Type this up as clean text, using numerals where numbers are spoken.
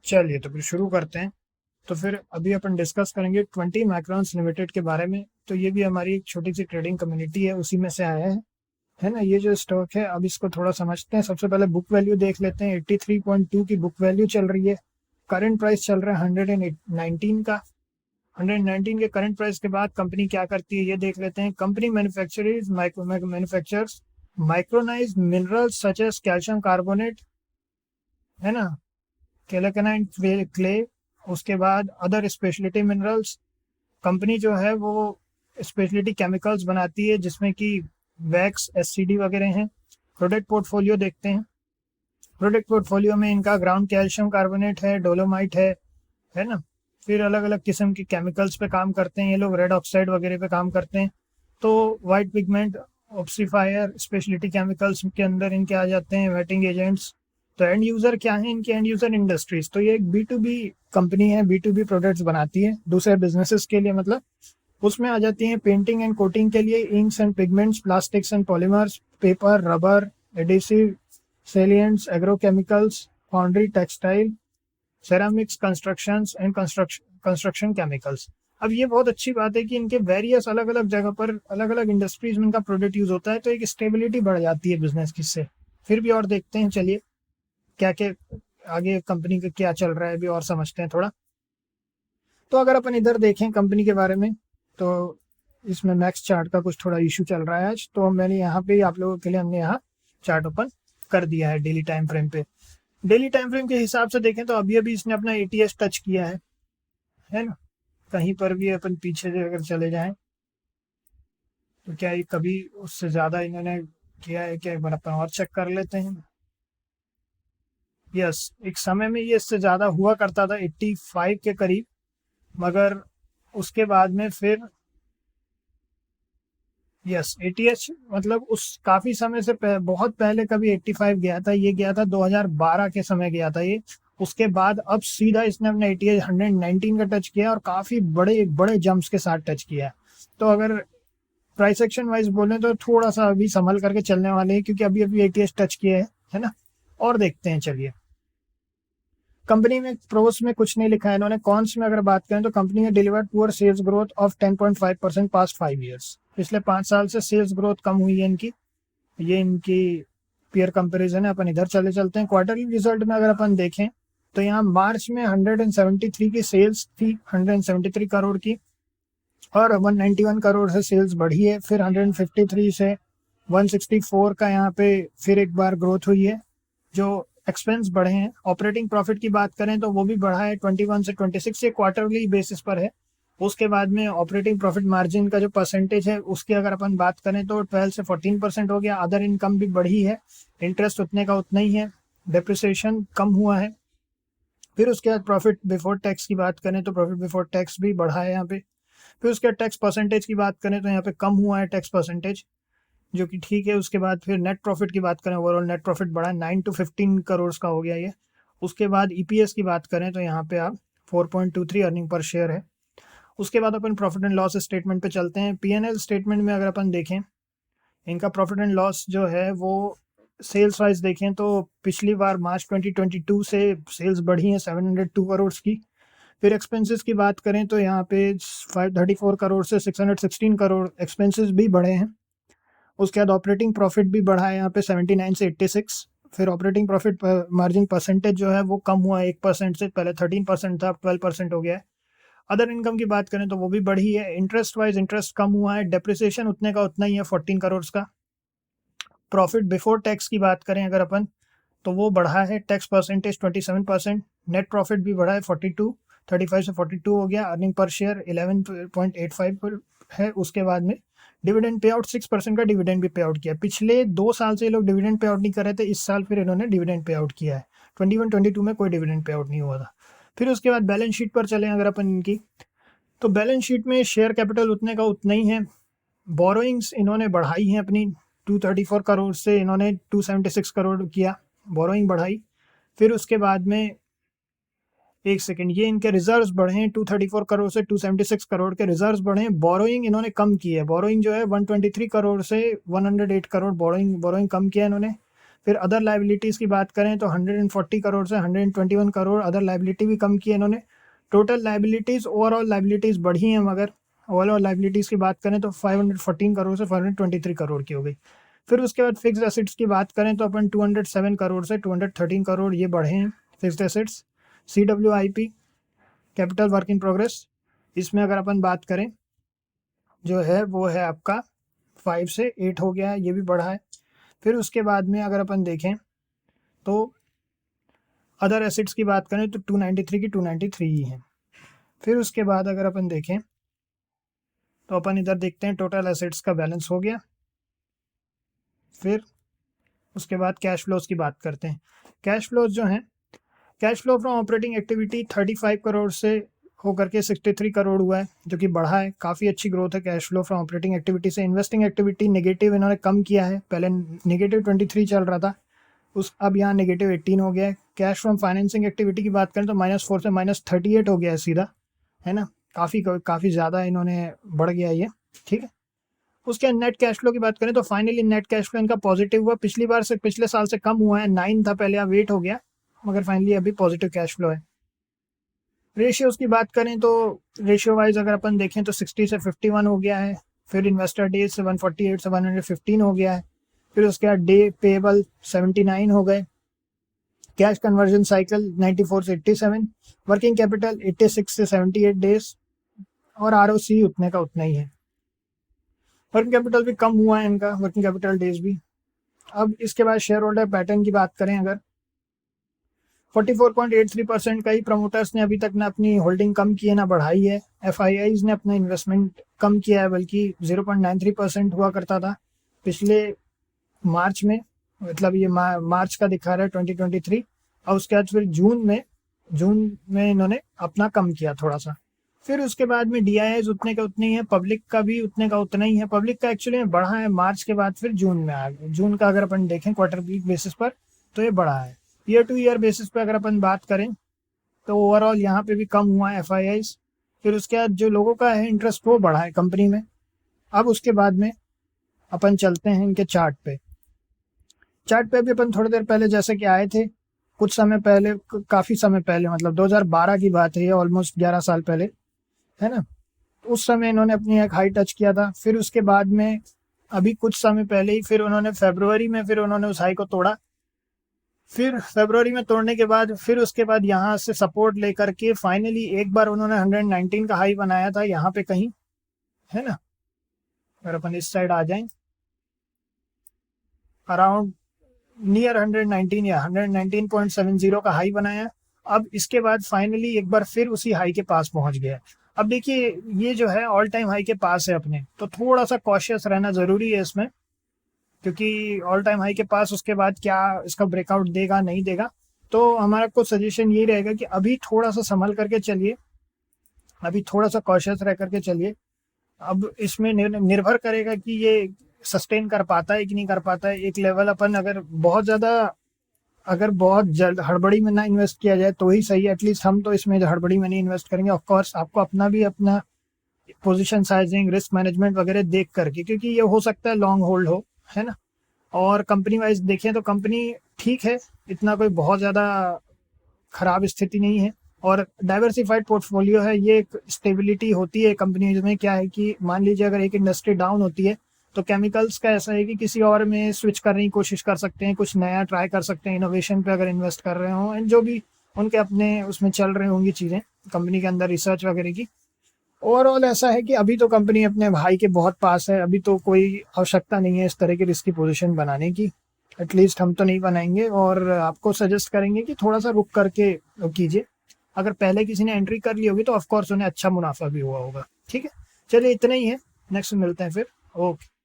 चलिए तो फिर शुरू करते हैं। तो फिर अभी अपन डिस्कस करेंगे 20 माइक्रोन्स लिमिटेड के बारे में। तो ये भी हमारी एक छोटी सी ट्रेडिंग कम्युनिटी है, उसी में से आया है ना। ये जो स्टॉक है अब इसको थोड़ा समझते हैं। सबसे पहले बुक वैल्यू देख लेते हैं। 83.2 की बुक वैल्यू चल रही है। करंट प्राइस चल रहा है 119 का। 119 के करंट प्राइस के बाद कंपनी क्या करती है ये देख लेते हैं। Company manufacturers micronized minerals such as calcium carbonate, है ना, कैलेकनाइन क्ले। उसके बाद अदर स्पेशलिटी मिनरल्स। कंपनी जो है वो स्पेशलिटी केमिकल्स बनाती है जिसमें कि वैक्स, एससीडी वगैरह हैं। प्रोडक्ट पोर्टफोलियो देखते हैं। प्रोडक्ट पोर्टफोलियो में इनका ग्राउंड कैल्शियम कार्बोनेट है, डोलोमाइट है ना। फिर अलग अलग किस्म के केमिकल्स पे काम करते हैं ये लोग, रेड ऑक्साइड वगैरह पे काम करते हैं। तो वाइट पिगमेंट, ऑप्सीफायर, स्पेशलिटी केमिकल्स के अंदर इनके आ जाते हैं, वेटिंग एजेंट्स। तो एंड यूजर क्या है इनके? And user industries. तो ये एक B2B कंपनी है, B2B प्रोडक्ट्स बनाती है दूसरे बिजनेसेस के लिए। मतलब उसमें आ जाती हैं पेंटिंग एंड कोटिंग के लिए inks and pigments, plastics and polymers, paper, rubber, adhesive, sealants, agrochemicals, foundry, textile, ceramics, construction chemicals. अब ये बहुत अच्छी बात है कि इनके वेरियस अलग अलग जगह पर अलग अलग इंडस्ट्रीज में इनका प्रोडक्ट यूज होता है, तो एक स्टेबिलिटी बढ़ जाती है बिजनेस की से। फिर भी और देखते हैं, चलिए क्या क्या आगे कंपनी का क्या चल रहा है अभी और समझते हैं थोड़ा। तो अगर अपन इधर देखें कंपनी के बारे में, तो इसमें मैक्स चार्ट का कुछ थोड़ा इशू चल रहा है आज, तो मैंने यहाँ पे आप लोगों के लिए हमने यहाँ चार्ट ओपन कर दिया है डेली टाइम फ्रेम पे। डेली टाइम फ्रेम के हिसाब से देखें तो अभी अभी इसने अपना ATS टच किया है ना। कहीं पर भी अपन पीछे से अगर चले जाएं तो क्या ये कभी उससे ज़्यादा इन्होंने किया है क्या? एक बार अपन और चेक कर लेते हैं। यस, एक समय में ये इससे ज़्यादा हुआ करता था 85 के करीब, मगर उसके बाद में फिर यस ATH मतलब उस काफ़ी समय से बहुत पहले कभी 85 गया था। ये गया था 2012 के समय गया था ये। उसके बाद अब सीधा इसने अपना ATH 119 का टच किया और काफ़ी बड़े बड़े जंप्स के साथ टच किया। तो अगर प्राइस एक्शन वाइज बोले तो थोड़ा सा अभी संभल करके चलने वाले हैं, क्योंकि अभी अभी ATH टच किया है ना। और देखते हैं, चलिए। कंपनी में प्रोस में कुछ नहीं लिखा है इन्होंने। कॉन्स में अगर बात करें तो कंपनी ने delivered poor sales growth of 10.5% past 5 years. पिछले 5 साल से सेल्स ग्रोथ कम हुई है इनकी। ये इनकी पीयर कंपैरिजन है। अपन इधर चलते हैं। क्वार्टरली रिजल्ट में अगर अपन देखें तो यहाँ मार्च में 173 की सेल्स थी, 173 करोड़ की, और 191 करोड़ से सेल्स बढ़ी है। फिर 153 से 164 का यहाँ पे फिर एक बार ग्रोथ हुई है। जो एक्सपेंस बढ़े हैं। ऑपरेटिंग प्रॉफिट की बात करें तो वो भी बढ़ा है 21 से 26, ये क्वार्टरली बेसिस पर है। उसके बाद में ऑपरेटिंग प्रॉफिट मार्जिन का जो परसेंटेज है उसकी अगर अपन बात करें तो 12 से 14% हो गया। अदर इनकम भी बढ़ी है, इंटरेस्ट उतने का उतना ही है, डेप्रिसिएशन कम हुआ है। फिर उसके बाद प्रॉफिट बिफोर टैक्स की बात करें तो प्रॉफिट बिफोर टैक्स भी बढ़ा है यहाँ पे। फिर उसके बाद टैक्स परसेंटेज की बात करें तो यहाँ पे कम हुआ है टैक्स परसेंटेज, जो कि ठीक है। उसके बाद फिर नेट प्रॉफिट की बात करें, ओवरऑल नेट प्रॉफिट बढ़ा 9 to 15 करोड़ का हो गया ये। उसके बाद EPS की बात करें तो यहाँ पे आप 4.23 अर्निंग पर शेयर है। उसके बाद अपन प्रॉफिट एंड लॉस स्टेटमेंट पे चलते हैं। P&L स्टेटमेंट में अगर अपन देखें इनका प्रॉफिट एंड लॉस जो है वो सेल्स वाइज देखें तो पिछली बार मार्च 2022 से सेल्स बढ़ी हैं 702 करोड़ की। फिर एक्सपेंसेस की बात करें तो यहाँ पे 534 करोड़ से 616 करोड़ एक्सपेंसेस भी बढ़े हैं। उसके बाद ऑपरेटिंग प्रॉफिट भी बढ़ा है यहाँ पे 79 से 86। फिर ऑपरेटिंग प्रॉफिट मार्जिन परसेंटेज जो है वो कम हुआ है 1% से, पहले 13% था, 12% हो गया है। अदर इनकम की बात करें तो वो भी बढ़ी है। इंटरेस्ट वाइज इंटरेस्ट कम हुआ है, डेप्रिसिएशन उतने का उतना ही है 14 करोड़ का। प्रॉफिट बिफोर टैक्स की बात करें अगर अपन तो वो बढ़ा है, टैक्स परसेंटेज 27%। नेट प्रॉफिट भी बढ़ा है 35 से 42 हो गया। अर्निंग पर शेयर 11.85 है। उसके बाद में डिविडेंड पे आउट 6% का डिविडेंड भी पे आउट किया। पिछले 2 साल से ये लोग डिविडेंड पे आउट नहीं कर रहे थे, इस साल फिर इन्होंने डिविडेंड पे आउट किया है। 21-22 में कोई डिविडेंड पे आउट नहीं हुआ था। फिर उसके बाद बैलेंस शीट पर चलें अगर अपन इनकी, तो बैलेंस शीट में शेयर कैपिटल उतने का उतना ही है। बोरोइंग्स इन्होंने बढ़ाई हैं अपनी, 234 करोड़ से इन्होंने 276 करोड़ किया, बोरोइंग बढ़ाई। फिर उसके बाद में एक सेकंड, ये इनके रिजर्व्स बढ़े हैं 234 करोड़ से 276 करोड़ के रिजर्व्स बढ़े हैं। बोरोइंग इन्होंने कम की है, बोरोइंग जो है 123 करोड़ से 108 करोड़ बोरोइंग कम किया इन्होंने। फिर अदर लाइबिलिटीज़ की बात करें तो 140 करोड़ से 121 करोड़ अदर लाइबिलिटी भी कम की है इन्होंने। टोटल लाइबिलिटीज़ ओवरऑल लाइबिलिटीज़ बढ़ी हैं, मगर ओवरऑल लाइबिलिटीज़ की बात करें तो 514 करोड़ से 523 करोड़ की हो गई। फिर उसके बाद फिक्स्ड एसेट्स की बात करें तो अपन 207 करोड़ से 213 करोड़ ये बढ़े हैं fixed assets. CWIP capital work in progress, इसमें अगर अपन बात करें जो है वो है आपका 5 से 8 हो गया है, ये भी बढ़ा है। फिर उसके बाद में अगर अपन देखें तो अदर एसेट्स की बात करें तो 293 की 293 ही है। फिर उसके बाद अगर अपन देखें तो अपन इधर देखते हैं टोटल एसेट्स का बैलेंस हो गया। फिर उसके बाद कैश फ्लोज की बात करते हैं। कैश फ्लोज जो हैं, cash flow from operating activity 35 crore से होकर के 63 करोड़ हुआ है, जो कि बढ़ा है, काफ़ी अच्छी ग्रोथ है cash flow from operating activity से। इन्वेस्टिंग एक्टिविटी नेगेटिव इन्होंने कम किया है, पहले नेगेटिव 23 चल रहा था, अब यहाँ नेगेटिव 18 हो गया है। कैश फ्रॉम फाइनेंसिंग एक्टिविटी की बात करें तो -4 से -38 हो गया है सीधा, है ना, काफ़ी ज़्यादा इन्होंने बढ़ गया ये, ठीक है। उसके नेट कैश फ्लो की बात करें तो फाइनली नेट कैश फ्लो इनका पॉजिटिव हुआ, पिछले साल से कम हुआ है, 9 था पहले, अब 8 हो गया, मगर फाइनली अभी पॉजिटिव कैश फ्लो है। रेशियोज़ की बात करें तो रेशियो वाइज अगर अपन देखें तो 60 से 51 हो गया है। फिर इन्वेस्टर डेज से 148 से 115 हो गया है। फिर उसके बाद डे पेबल 79 हो गए। कैश कन्वर्जन साइकिल 94 से 87, वर्किंग कैपिटल 86 से 78 डेज, और ROC उतने का उतना ही है। वर्किंग कैपिटल भी कम हुआ है इनका, वर्किंग कैपिटल डेज भी। अब इसके बाद शेयर होल्डर पैटर्न की बात करें अगर 44.83% का ही प्रमोटर्स ने अभी तक ना अपनी होल्डिंग कम की है ना बढ़ाई है। FIIs ने अपना इन्वेस्टमेंट कम किया है, बल्कि 0.93% हुआ करता था पिछले मार्च में, मतलब ये मार्च का दिखा रहा है 2023, और उसके बाद फिर जून में इन्होंने अपना कम किया थोड़ा सा। फिर उसके बाद में DIIs उतने का उतने ही है, पब्लिक का भी उतने का उतना ही है। पब्लिक का एक्चुअली में बढ़ा है मार्च के बाद, फिर जून में आ गया। जून का अगर अपन देखें क्वार्टरली बेसिस पर तो ये बढ़ा है। ईयर टू ईयर बेसिस पे अगर अपन बात करें तो ओवरऑल यहाँ पे भी कम हुआ है FIIs। फिर उसके बाद जो लोगों का है इंटरेस्ट वो बढ़ा है कंपनी में। अब उसके बाद में अपन चलते हैं इनके चार्ट पे भी अपन थोड़ी देर पहले जैसे कि आए थे, कुछ समय पहले, काफ़ी समय पहले, मतलब 2012 की बात है ये, ऑलमोस्ट 11 साल पहले, है ना। उस समय इन्होंने अपनी एक हाई टच किया था। फिर उसके बाद में अभी कुछ समय पहले ही फिर उन्होंने फरवरी में फिर उन्होंने उस हाई को तोड़ा। फिर फरवरी में तोड़ने के बाद फिर उसके बाद यहाँ से सपोर्ट लेकर के फाइनली एक बार उन्होंने 119 का हाई बनाया था यहाँ पे कहीं, है ना। अगर अपन इस साइड आ जाएं, अराउंड नियर 119 या 119.70 का हाई बनाया। अब इसके बाद फाइनली एक बार फिर उसी हाई के पास पहुंच गया। अब देखिए ये जो है ऑल टाइम हाई के पास है अपने, तो थोड़ा सा कॉशियस रहना ज़रूरी है इसमें, क्योंकि ऑल टाइम हाई के पास उसके बाद क्या इसका ब्रेकआउट देगा नहीं देगा। तो हमारा को सजेशन यही रहेगा कि अभी थोड़ा सा संभल करके चलिए, अभी थोड़ा सा कॉशियस रह करके चलिए। अब इसमें निर्भर करेगा कि ये सस्टेन कर पाता है कि नहीं कर पाता है। एक लेवल अपन अगर बहुत जल्द हड़बड़ी में ना इन्वेस्ट किया जाए तो ही सही है। एटलीस्ट हम तो इसमें हड़बड़ी में नहीं इन्वेस्ट करेंगे। ऑफ कोर्स आपको अपना पोजीशन साइजिंग, रिस्क मैनेजमेंट वगैरह देख करके, क्योंकि ये हो सकता है लॉन्ग होल्ड हो, है ना। और कंपनी वाइज देखें तो कंपनी ठीक है, इतना कोई बहुत ज़्यादा ख़राब स्थिति नहीं है, और डाइवर्सिफाइड पोर्टफोलियो है। ये एक स्टेबिलिटी होती है कंपनी में। क्या है कि मान लीजिए अगर एक इंडस्ट्री डाउन होती है तो केमिकल्स का ऐसा है कि किसी और में स्विच करने की कोशिश कर सकते हैं, कुछ नया ट्राई कर सकते हैं, इनोवेशन पे अगर इन्वेस्ट कर रहे हों, जो भी उनके अपने उसमें चल रही होंगी चीज़ें कंपनी के अंदर, रिसर्च वगैरह की। ओवरऑल ऐसा है कि अभी तो कंपनी अपने भाई के बहुत पास है, अभी तो कोई आवश्यकता नहीं है इस तरह की रिस्की पोजीशन बनाने की। एटलीस्ट हम तो नहीं बनाएंगे, और आपको सजेस्ट करेंगे कि थोड़ा सा रुक करके कीजिए। अगर पहले किसी ने एंट्री कर ली होगी तो ऑफकोर्स उन्हें अच्छा मुनाफा भी हुआ होगा। ठीक है, चलिए इतना ही है, नेक्स्ट मिलते हैं फिर। ओके।